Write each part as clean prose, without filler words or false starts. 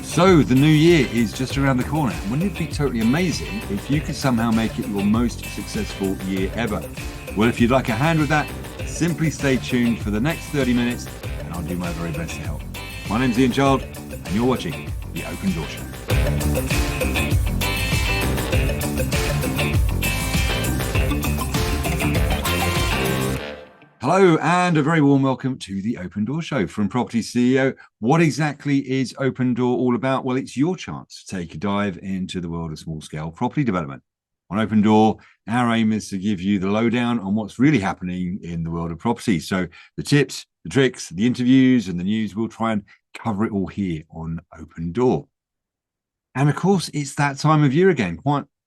So the new year is just around the corner. Wouldn't it be totally amazing if you could somehow make it your most successful year ever? Well, if you'd like a hand with that, simply stay tuned for the next 30 minutes and I'll do my very best to help. My name's Ian Child and you're watching The Open Door Show. Hello and a very warm welcome to the Open Door Show from Property CEO. What exactly is Open Door all about? Well, it's your chance to take a dive into the world of small-scale property development. On Open Door, our aim is to give you the lowdown on what's really happening in the world of property. So the tips, the tricks, the interviews and the news, we'll try and cover it all here on Open Door. And of course, it's that time of year again.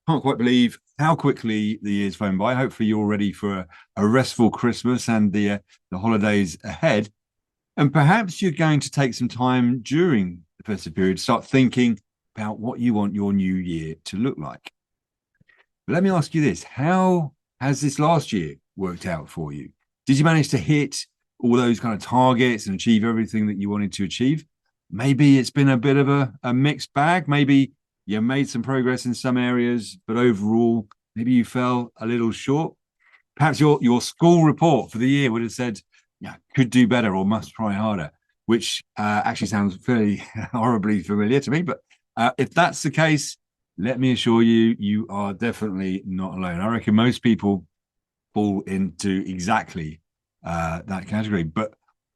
Can't quite believe how quickly the year's flown by. Hopefully you're ready for a restful Christmas and the holidays ahead. And perhaps you're going to take some time during the festive period to start thinking about what you want your new year to look like. But let me ask you this. How has this last year worked out for you? Did you manage to hit all those kind of targets and achieve everything that you wanted to achieve? Maybe it's been a bit of a mixed bag. Maybe you made some progress in some areas, but overall, maybe you fell a little short. Perhaps your school report for the year would have said, yeah, could do better or must try harder, which actually sounds fairly horribly familiar to me. But if that's the case, let me assure you, you are definitely not alone. I reckon most people fall into exactly that category. But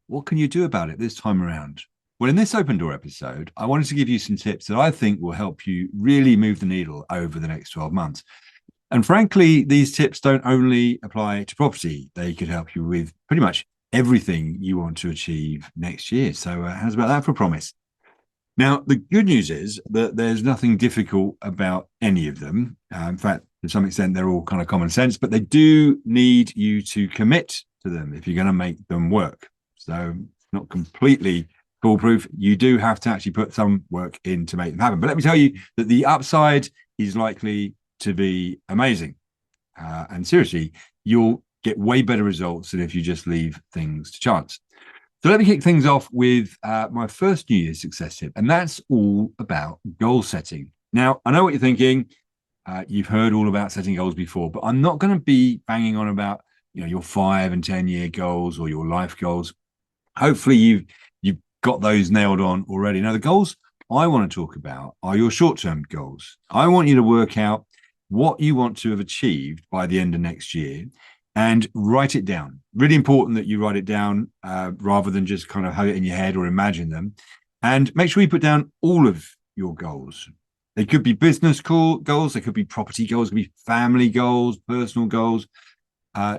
what can you do about it this time around? Well, in this Open Door episode, I wanted to give you some tips that I think will help you really move the needle over the next 12 months. And frankly, these tips don't only apply to property. They could help you with pretty much everything you want to achieve next year. So how's about that for a promise? Now, the good news is that there's nothing difficult about any of them. In fact, to some extent, they're all kind of common sense, but they do need you to commit to them if you're going to make them work. So it's not completely foolproof. You do have to actually put some work in to make them happen. But let me tell you that the upside is likely to be amazing. And seriously, you'll get way better results than if you just leave things to chance. So let me kick things off with my first New Year's success tip, and that's all about goal setting. Now, I know what you're thinking. You've heard all about setting goals before, but I'm not going to be banging on about your 5 and 10 year goals or your life goals. Hopefully, you've got those nailed on already. Now, the goals I want to talk about are your short-term goals. I want you to work out what you want to have achieved by the end of next year and write it down. Really important that you write it down rather than just kind of have it in your head or imagine them. And make sure you put down all of your goals. They could be business goals, they could be property goals, they could be family goals, personal goals.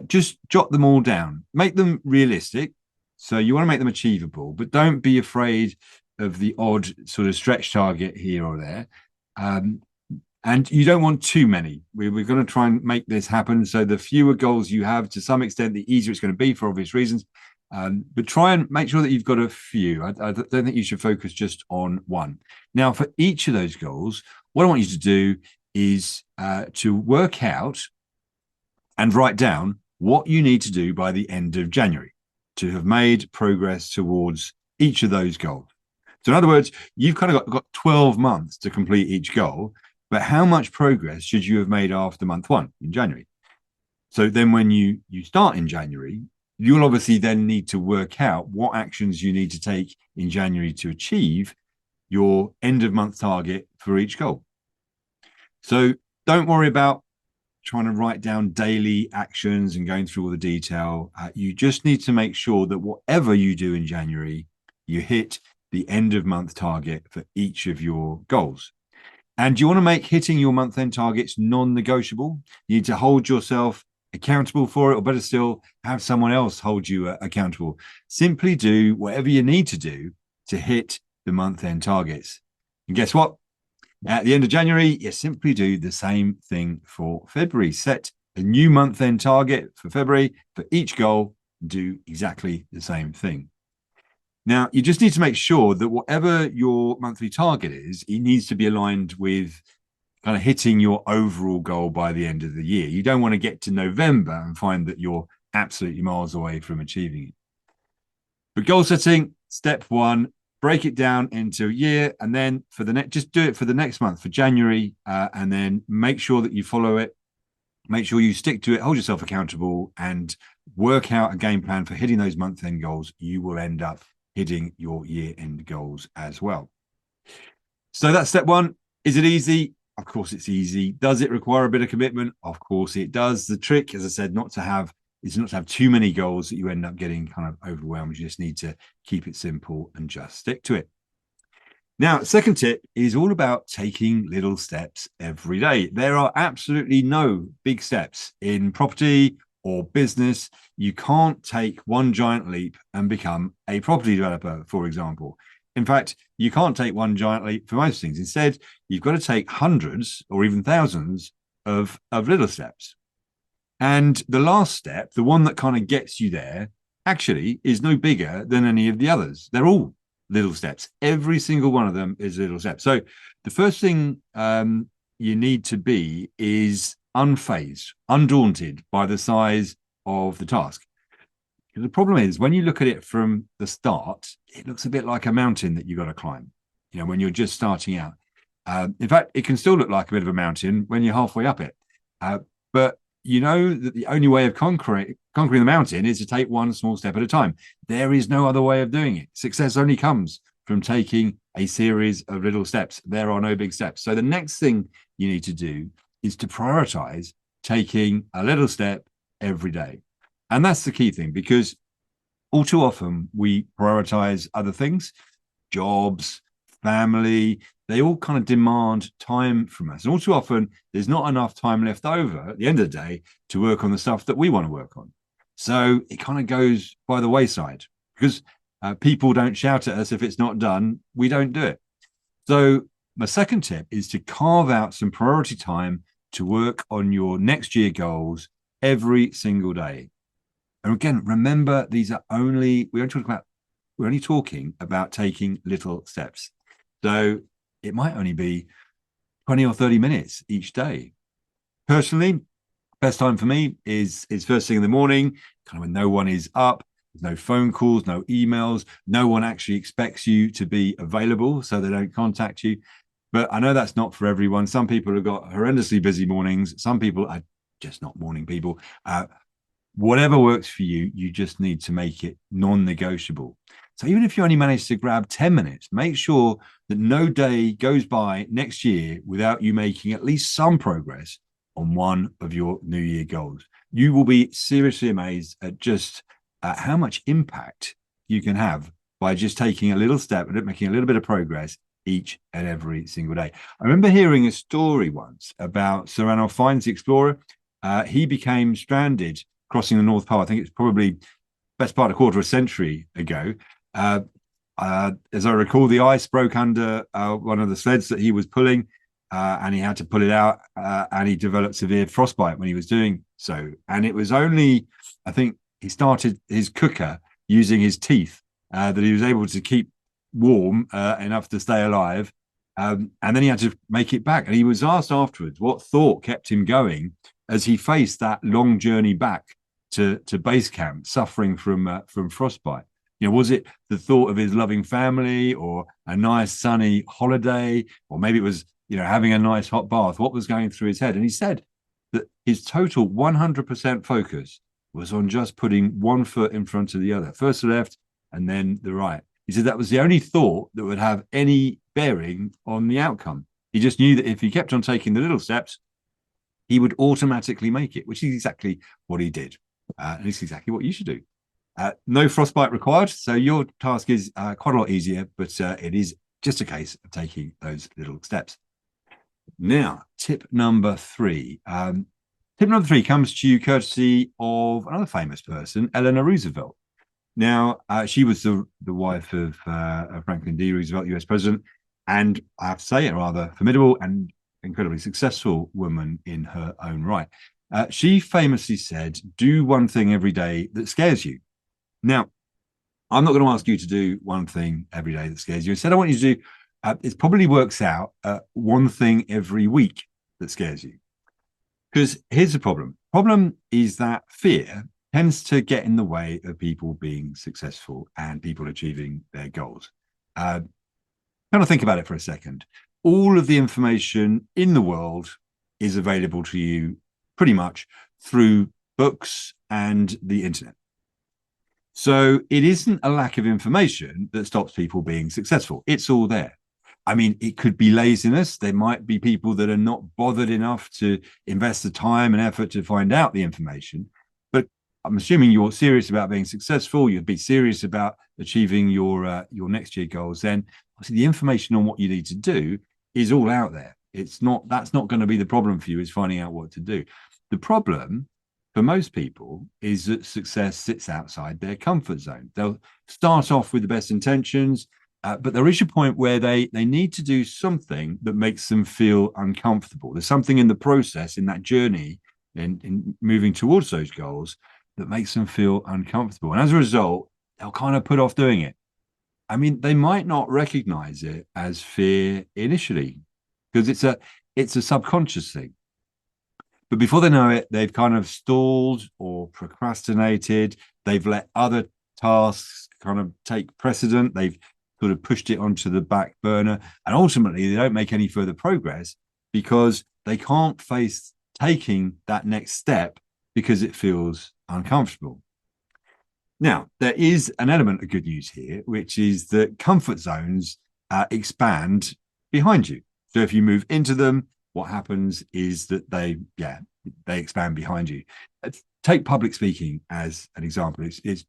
Just jot them all down. Make them realistic. So you want to make them achievable, but don't be afraid of the odd sort of stretch target here or there. And you don't want too many. We're going to try and make this happen. So the fewer goals you have, to some extent, the easier it's going to be for obvious reasons. But try and make sure that you've got a few. I don't think you should focus just on one. Now, for each of those goals, what I want you to do is to work out and write down what you need to do by the end of January to have made progress towards each of those goals. So in other words, you've kind of got 12 months to complete each goal, but how much progress should you have made after month 1 in January? So then when you start in January, you'll obviously then need to work out what actions you need to take in January to achieve your end of month target for each goal. So don't worry about trying to write down daily actions and going through all the detail. You just need to make sure that whatever you do in January, you hit the end of month target for each of your goals. And you want to make hitting your month end targets non-negotiable. You need to hold yourself accountable for it, or better still, have someone else hold you accountable. Simply do whatever you need to do to hit the month end targets. And guess what? At the end of January, you simply do the same thing for February. Set a new month-end target for February for each goal. Do exactly the same thing. Now, you just need to make sure that whatever your monthly target is, it needs to be aligned with kind of hitting your overall goal by the end of the year. You don't want to get to November and find that you're absolutely miles away from achieving it. But goal setting, step 1, break it down into a year, and then for the next, just do it for the next month, for January, and then make sure that you follow it. Make sure you stick to it, hold yourself accountable, and work out a game plan for hitting those month-end goals. You will end up hitting your year-end goals as well. So that's step one. Is it easy? Of course it's easy. Does it require a bit of commitment? Of course it does. The trick, as I said, is not to have too many goals that you end up getting kind of overwhelmed. You just need to keep it simple and just stick to it. Now, second tip is all about taking little steps every day. There are absolutely no big steps in property or business. You can't take one giant leap and become a property developer, for example. In fact, you can't take one giant leap for most things. Instead, you've got to take hundreds or even thousands of little steps. And the last step, the one that kind of gets you there, actually is no bigger than any of the others. They're all little steps. Every single one of them is a little step. So the first thing you need to be is unfazed, undaunted by the size of the task. The problem is when you look at it from the start, it looks a bit like a mountain that you've got to climb, when you're just starting out. In fact, it can still look like a bit of a mountain when you're halfway up it. But you know that the only way of conquering the mountain is to take one small step at a time. There is no other way of doing it. Success only comes from taking a series of little steps. There are no big steps. So the next thing you need to do is to prioritize taking a little step every day. And that's the key thing, because all too often we prioritize other things, jobs, family, they all kind of demand time from us. And all too often, there's not enough time left over at the end of the day to work on the stuff that we want to work on. So it kind of goes by the wayside because people don't shout at us if it's not done. We don't do it. So my second tip is to carve out some priority time to work on your next year goals every single day. And again, remember, we're only talking about taking little steps. So it might only be 20 or 30 minutes each day. Personally, best time for me is first thing in the morning, kind of when no one is up, there's no phone calls, no emails, no one actually expects you to be available, so they don't contact you. But I know that's not for everyone. Some people have got horrendously busy mornings. Some people are just not morning people. Whatever works for you, you just need to make it non-negotiable. So even if you only manage to grab 10 minutes, make sure that no day goes by next year without you making at least some progress on one of your New Year goals. You will be seriously amazed at just how much impact you can have by just taking a little step and making a little bit of progress each and every single day. I remember hearing a story once about Sir Ranulph Fiennes, the explorer. He became stranded crossing the North Pole. I think it's probably best part of a quarter of a century ago. As I recall, the ice broke under one of the sleds that he was pulling, and he had to pull it out, and he developed severe frostbite when he was doing so. And it was only, I think, he started his cooker using his teeth that he was able to keep warm enough to stay alive. And then he had to make it back. And he was asked afterwards what thought kept him going as he faced that long journey back to base camp, suffering from frostbite. Was it the thought of his loving family, or a nice sunny holiday, or maybe it was having a nice hot bath? What was going through his head? And he said that his total 100% focus was on just putting one foot in front of the other, first the left and then the right. He said that was the only thought that would have any bearing on the outcome. He just knew that if he kept on taking the little steps, he would automatically make it, which is exactly what he did. And it's exactly what you should do. No frostbite required. So your task is quite a lot easier, but it is just a case of taking those little steps. Now, tip number three. Tip number three comes to you courtesy of another famous person, Eleanor Roosevelt. Now, she was the wife of Franklin D. Roosevelt, US president, and I have to say, a rather formidable and incredibly successful woman in her own right. She famously said, do one thing every day that scares you. Now, I'm not going to ask you to do one thing every day that scares you. Instead, I want you to do, it probably works out one thing every week that scares you. Because here's the problem. Problem is that fear tends to get in the way of people being successful and people achieving their goals. Uh, kind of think about it for a second. All of the information in the world is available to you pretty much through books and the internet. So it isn't a lack of information that stops people being successful. It's all there. I mean, it could be laziness. There might be people that are not bothered enough to invest the time and effort to find out the information. But I'm assuming you're serious about being successful. You'd be serious about achieving your next year goals. Then obviously the information on what you need to do is all out there. It's not that's not going to be the problem for you. Is finding out what to do. The problem for most people is that success sits outside their comfort zone. They'll start off with the best intentions, but there is a point where they need to do something that makes them feel uncomfortable. There's something in the process, in that journey, in moving towards those goals that makes them feel uncomfortable. And as a result, they'll kind of put off doing it. I mean, they might not recognize it as fear initially because it's a subconscious thing. But before they know it, they've kind of stalled or procrastinated. They've let other tasks kind of take precedent. They've sort of pushed it onto the back burner. And ultimately, they don't make any further progress because they can't face taking that next step because it feels uncomfortable. Now, there is an element of good news here, which is that comfort zones expand behind you. So if you move into them, what happens is that they expand behind you. Take public speaking as an example. It's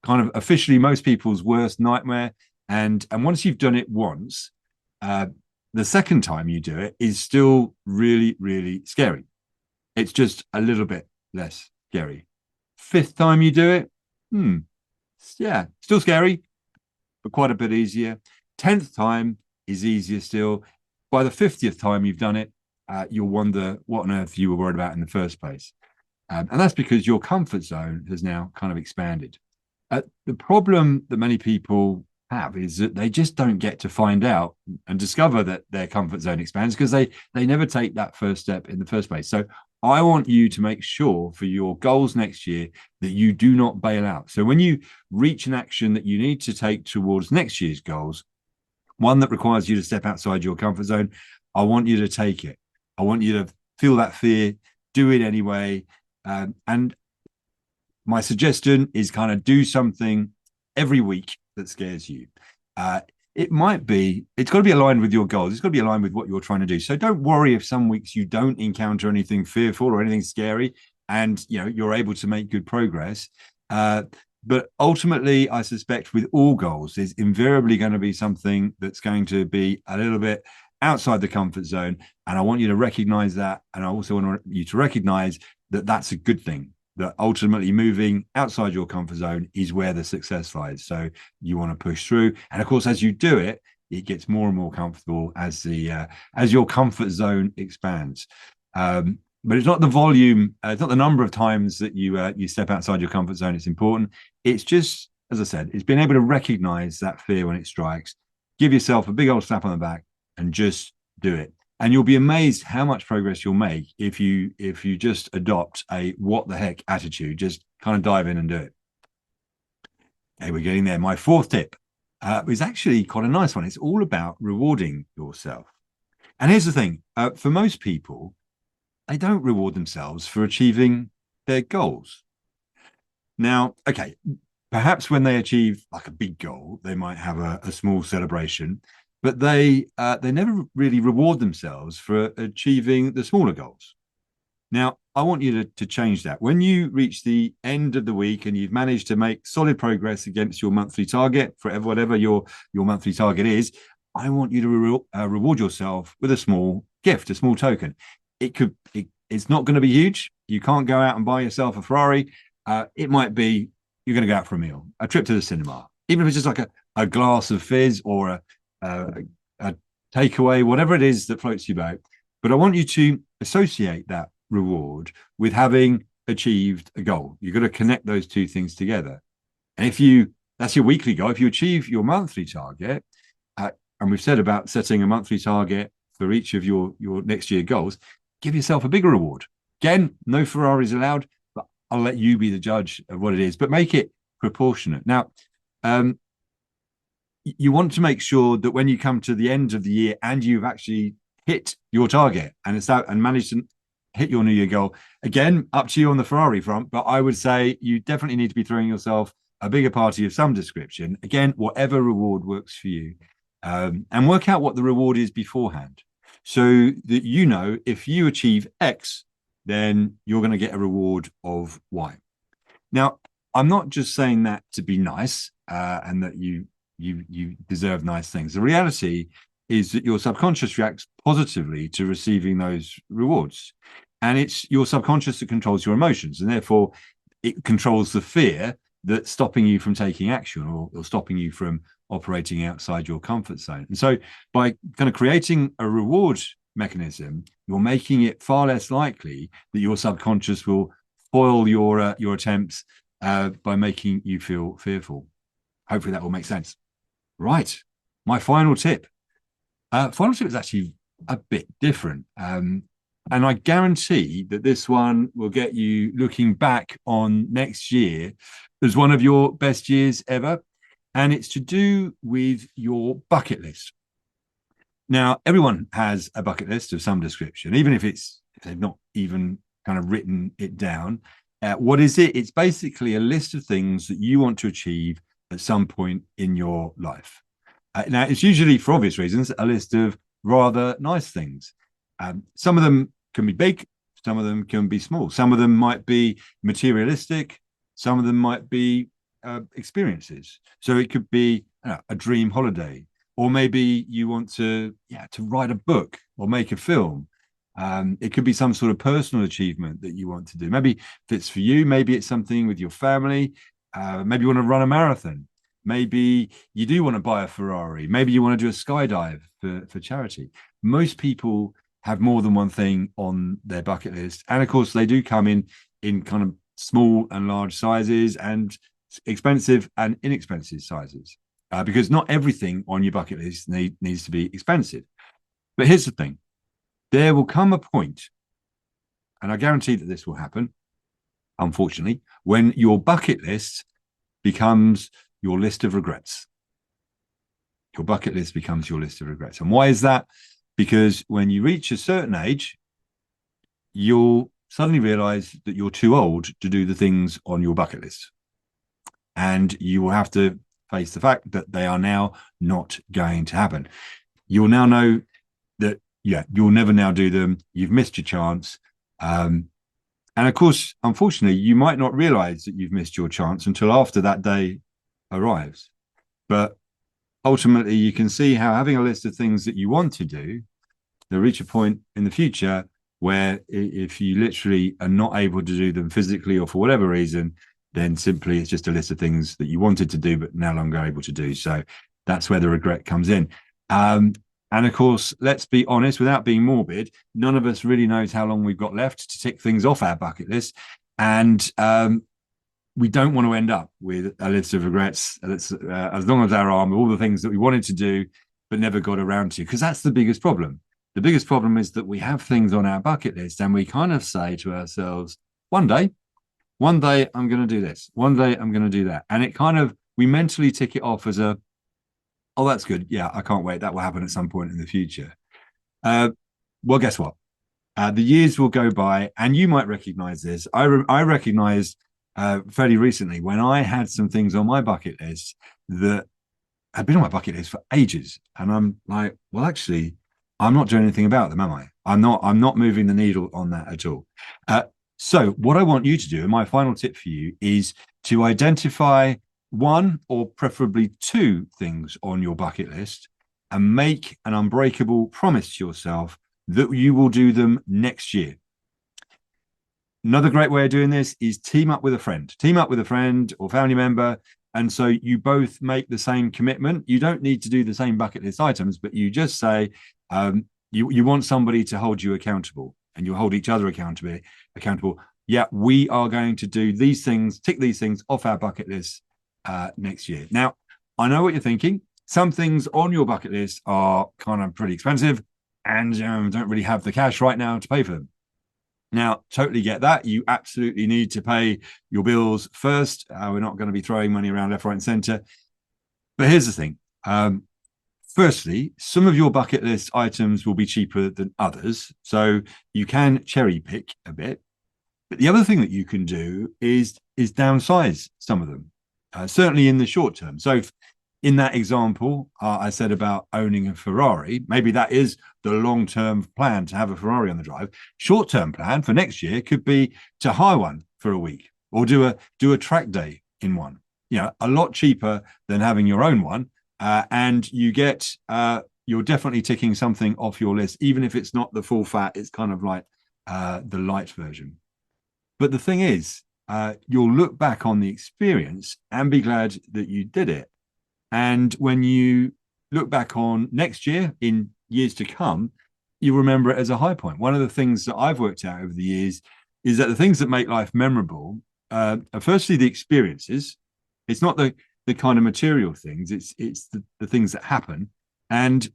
kind of officially most people's worst nightmare. And once you've done it once, the second time you do it is still really, really scary. It's just a little bit less scary. Fifth time you do it, still scary, but quite a bit easier. 10th time is easier still. By the 50th time you've done it, you'll wonder what on earth you were worried about in the first place. And that's because your comfort zone has now kind of expanded. The problem that many people have is that they just don't get to find out and discover that their comfort zone expands because they never take that first step in the first place. So I want you to make sure for your goals next year that you do not bail out. So when you reach an action that you need to take towards next year's goals, one that requires you to step outside your comfort zone, I want you to take it. I want you to feel that fear, do it anyway. And my suggestion is kind of do something every week that scares you. It's got to be aligned with your goals. It's got to be aligned with what you're trying to do. So don't worry if some weeks you don't encounter anything fearful or anything scary and you're able to make good progress. But ultimately, I suspect with all goals, there's invariably going to be something that's going to be a little bit outside the comfort zone. And I want you to recognize that. And I also want you to recognize that that's a good thing, that ultimately moving outside your comfort zone is where the success lies. So you want to push through. And of course, as you do it, it gets more and more comfortable as your comfort zone expands. But it's not the volume, it's not the number of times that you step outside your comfort zone. It's important. It's just, as I said, it's being able to recognize that fear when it strikes, give yourself a big old slap on the back and just do it. And you'll be amazed how much progress you'll make if you just adopt a what the heck attitude, just kind of dive in and do it. Okay, we're getting there. My fourth tip is actually quite a nice one. It's all about rewarding yourself. And here's the thing, for most people, they don't reward themselves for achieving their goals. Now, okay, perhaps when they achieve like a big goal, they might have a small celebration, but they never really reward themselves for achieving the smaller goals. Now, I want you to change that. When you reach the end of the week and you've managed to make solid progress against your monthly target, for whatever your monthly target is, I want you to reward yourself with a small gift, a small token. It's not going to be huge. You can't go out and buy yourself a Ferrari. It might be you're going to go out for a meal, a trip to the cinema, even if it's just like a glass of fizz or a takeaway, whatever it is that floats you boat. But I want you to associate that reward with having achieved a goal. You've got to connect those two things together. And that's your weekly goal. If you achieve your monthly target, and we've said about setting a monthly target for each of your next year goals, give yourself a bigger reward. Again, no Ferraris allowed, but I'll let you be the judge of what it is, but make it proportionate. Now, you want to make sure that when you come to the end of the year and you've actually hit your target and it's out and managed to hit your New Year goal, again, up to you on the Ferrari front. But I would say you definitely need to be throwing yourself a bigger party of some description. Again, whatever reward works for you, and work out what the reward is beforehand, so that you know if you achieve X, then you're going to get a reward of Y. Now, I'm not just saying that to be nice and that you deserve nice things. The reality is that your subconscious reacts positively to receiving those rewards, and it's your subconscious that controls your emotions, and therefore it controls the fear that's stopping you from taking action or stopping you from operating outside your comfort zone. And so, by kind of creating a reward mechanism, you're making it far less likely that your subconscious will foil your attempts by making you feel fearful. Hopefully that will make sense. Right. My final tip. Final tip is actually a bit different. And I guarantee that this one will get you looking back on next year as one of your best years ever. And it's to do with your bucket list. Now, everyone has a bucket list of some description, even if they've not even kind of written it down. What is it? It's basically a list of things that you want to achieve at some point in your life. Now, it's usually, for obvious reasons, a list of rather nice things. Some of them can be big, some of them can be small. Some of them might be materialistic, some of them might be experiences. So it could be a dream holiday, or maybe you want to write a book or make a film. It could be some sort of personal achievement that you want to do. Maybe if it's for you, maybe it's something with your family. Maybe you want to run a marathon. Maybe you do want to buy a Ferrari. Maybe you want to do a skydive for charity. Most people have more than one thing on their bucket list. And of course, they do come in kind of small and large sizes and expensive and inexpensive sizes, because not everything on your bucket list needs to be expensive. But here's the thing. There will come a point, and I guarantee that this will happen, unfortunately, when your bucket list becomes your list of regrets. Your bucket list becomes your list of regrets. And why is that? Because when you reach a certain age, you'll suddenly realize that you're too old to do the things on your bucket list. And you will have to face the fact that they are now not going to happen. You'll now know that, you'll never now do them. You've missed your chance. And of course, unfortunately, you might not realize that you've missed your chance until after that day arrives. But ultimately, you can see how having a list of things that you want to do, they'll reach a point in the future where if you literally are not able to do them physically or for whatever reason, then simply it's just a list of things that you wanted to do but no longer able to do. So that's where the regret comes in. And of course, let's be honest, without being morbid, none of us really knows how long we've got left to tick things off our bucket list. And we don't want to end up with a list of regrets that's as long as our arm, all the things that we wanted to do but never got around to, because that's the biggest problem. The biggest problem is that we have things on our bucket list and we kind of say to ourselves, one day I'm going to do this. One day I'm going to do that. And it kind of, we mentally tick it off as oh, that's good. Yeah, I can't wait. That will happen at some point in the future. Well, guess what? The years will go by and you might recognize this. I recognized fairly recently when I had some things on my bucket list that had been on my bucket list for ages. And I'm like, well, actually, I'm not doing anything about them, am I? I'm not moving the needle on that at all. So what I want you to do, and my final tip for you, is to identify one or preferably two things on your bucket list and make an unbreakable promise to yourself that you will do them next year. Another great way of doing this is team up with a friend or family member. And so you both make the same commitment. You don't need to do the same bucket list items, but you just say you want somebody to hold you accountable, and you hold each other accountable. Yeah, we are going to do these things, tick these things off our bucket list next year. Now, I know what you're thinking. Some things on your bucket list are kind of pretty expensive and don't really have the cash right now to pay for them. Now, totally get that. You absolutely need to pay your bills first. We're not going to be throwing money around left, right, and center. But here's the thing. Firstly, some of your bucket list items will be cheaper than others, so you can cherry pick a bit. But the other thing that you can do is downsize some of them, certainly in the short term. So in that example, I said about owning a Ferrari. Maybe that is the long-term plan, to have a Ferrari on the drive. Short-term plan for next year could be to hire one for a week, or do a track day in one. A lot cheaper than having your own one, and you get you're definitely ticking something off your list, even if it's not the full fat. It's kind of like the light version. But the thing is, you'll look back on the experience and be glad that you did it. And when you look back on next year, in years to come, you remember it as a high point. One of the things that I've worked out over the years is that the things that make life memorable are firstly the experiences. It's not the kind of material things. It's the things that happen, and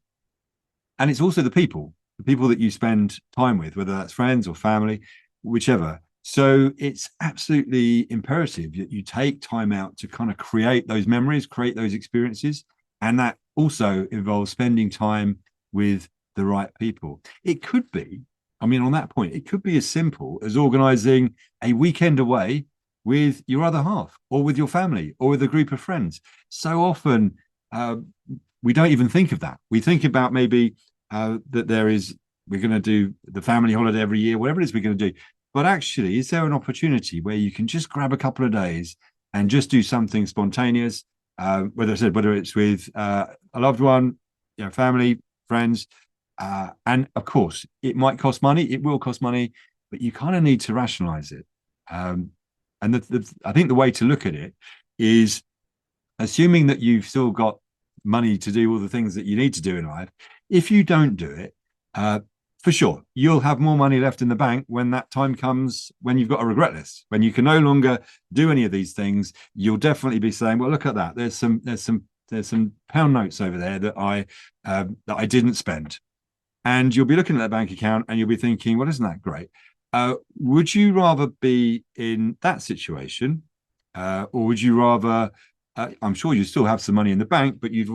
it's also the people that you spend time with, whether that's friends or family, whichever. So it's absolutely imperative that you take time out to kind of create those memories, create those experiences. And that also involves spending time with the right people. It could be, on that point, it could be as simple as organizing a weekend away with your other half, or with your family, or with a group of friends. So often we don't even think of that. We think about maybe that we're going to do the family holiday every year, whatever it is we're going to do. But actually, is there an opportunity where you can just grab a couple of days and just do something spontaneous, whether it's with a loved one, family, friends, and of course, it might cost money. It will cost money, but you kind of need to rationalize it. And I think the way to look at it is, assuming that you've still got money to do all the things that you need to do in life. If you don't do it, for sure, you'll have more money left in the bank when that time comes, when you've got a regret list, when you can no longer do any of these things. You'll definitely be saying, well, look at that. There's some pound notes over there that I didn't spend. And you'll be looking at that bank account and you'll be thinking, well, isn't that great? Would you rather be in that situation, or would you rather, I'm sure you still have some money in the bank, but you'd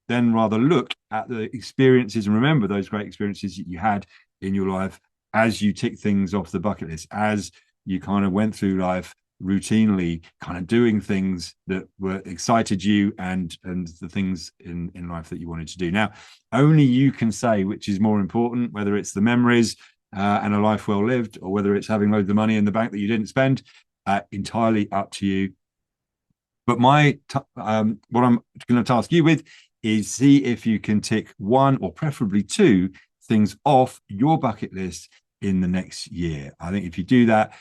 then rather look at the experiences and remember those great experiences that you had in your life as you tick things off the bucket list, as you kind of went through life routinely, kind of doing things that were excited you, and the things in life that you wanted to do. Now, only you can say which is more important, whether it's the memories and a life well lived, or whether it's having loads of money in the bank that you didn't spend. Entirely up to you. But what I'm going to task you with is see if you can tick one, or preferably two, things off your bucket list in the next year. I think if you do that,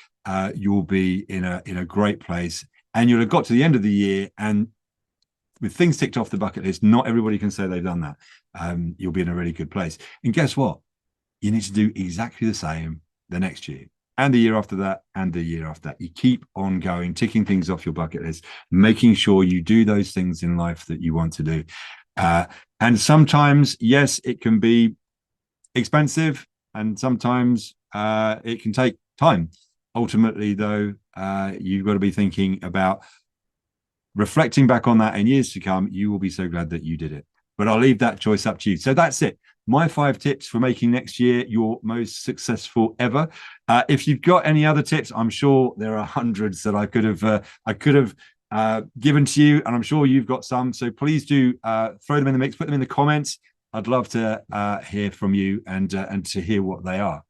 you'll be in a great place, and you'll have got to the end of the year, and with things ticked off the bucket list, not everybody can say they've done that. You'll be in a really good place. And guess what? You need to do exactly the same the next year, and the year after that, and the year after that. You keep on going, ticking things off your bucket list, making sure you do those things in life that you want to do. And sometimes, yes, it can be expensive, and sometimes it can take time. Ultimately, though, you've got to be thinking about reflecting back on that in years to come. You will be so glad that you did it. But I'll leave that choice up to you. So that's it. My 5 tips for making next year your most successful ever. If you've got any other tips, I'm sure there are hundreds that I could have given to you, and I'm sure you've got some. So please do throw them in the mix, put them in the comments. I'd love to hear from you and to hear what they are.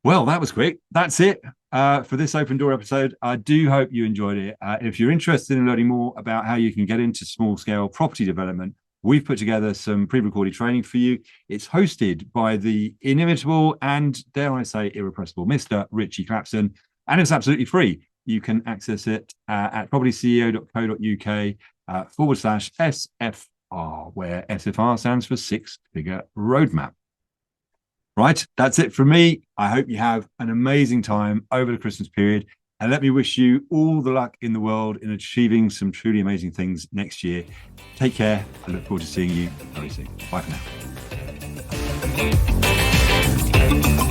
Well, that was quick. That's it for this Open Door episode. I do hope you enjoyed it. If you're interested in learning more about how you can get into small-scale property development, we've put together some pre-recorded training for you. It's hosted by the inimitable and, dare I say, irrepressible Mr. Richie Clapson, and it's absolutely free. You can access it at propertyceo.co.uk/SFR, where SFR stands for Six-Figure Roadmap. Right, that's it from me. I hope you have an amazing time over the Christmas period, and let me wish you all the luck in the world in achieving some truly amazing things next year. Take care. I look forward to seeing you very soon. Bye for now.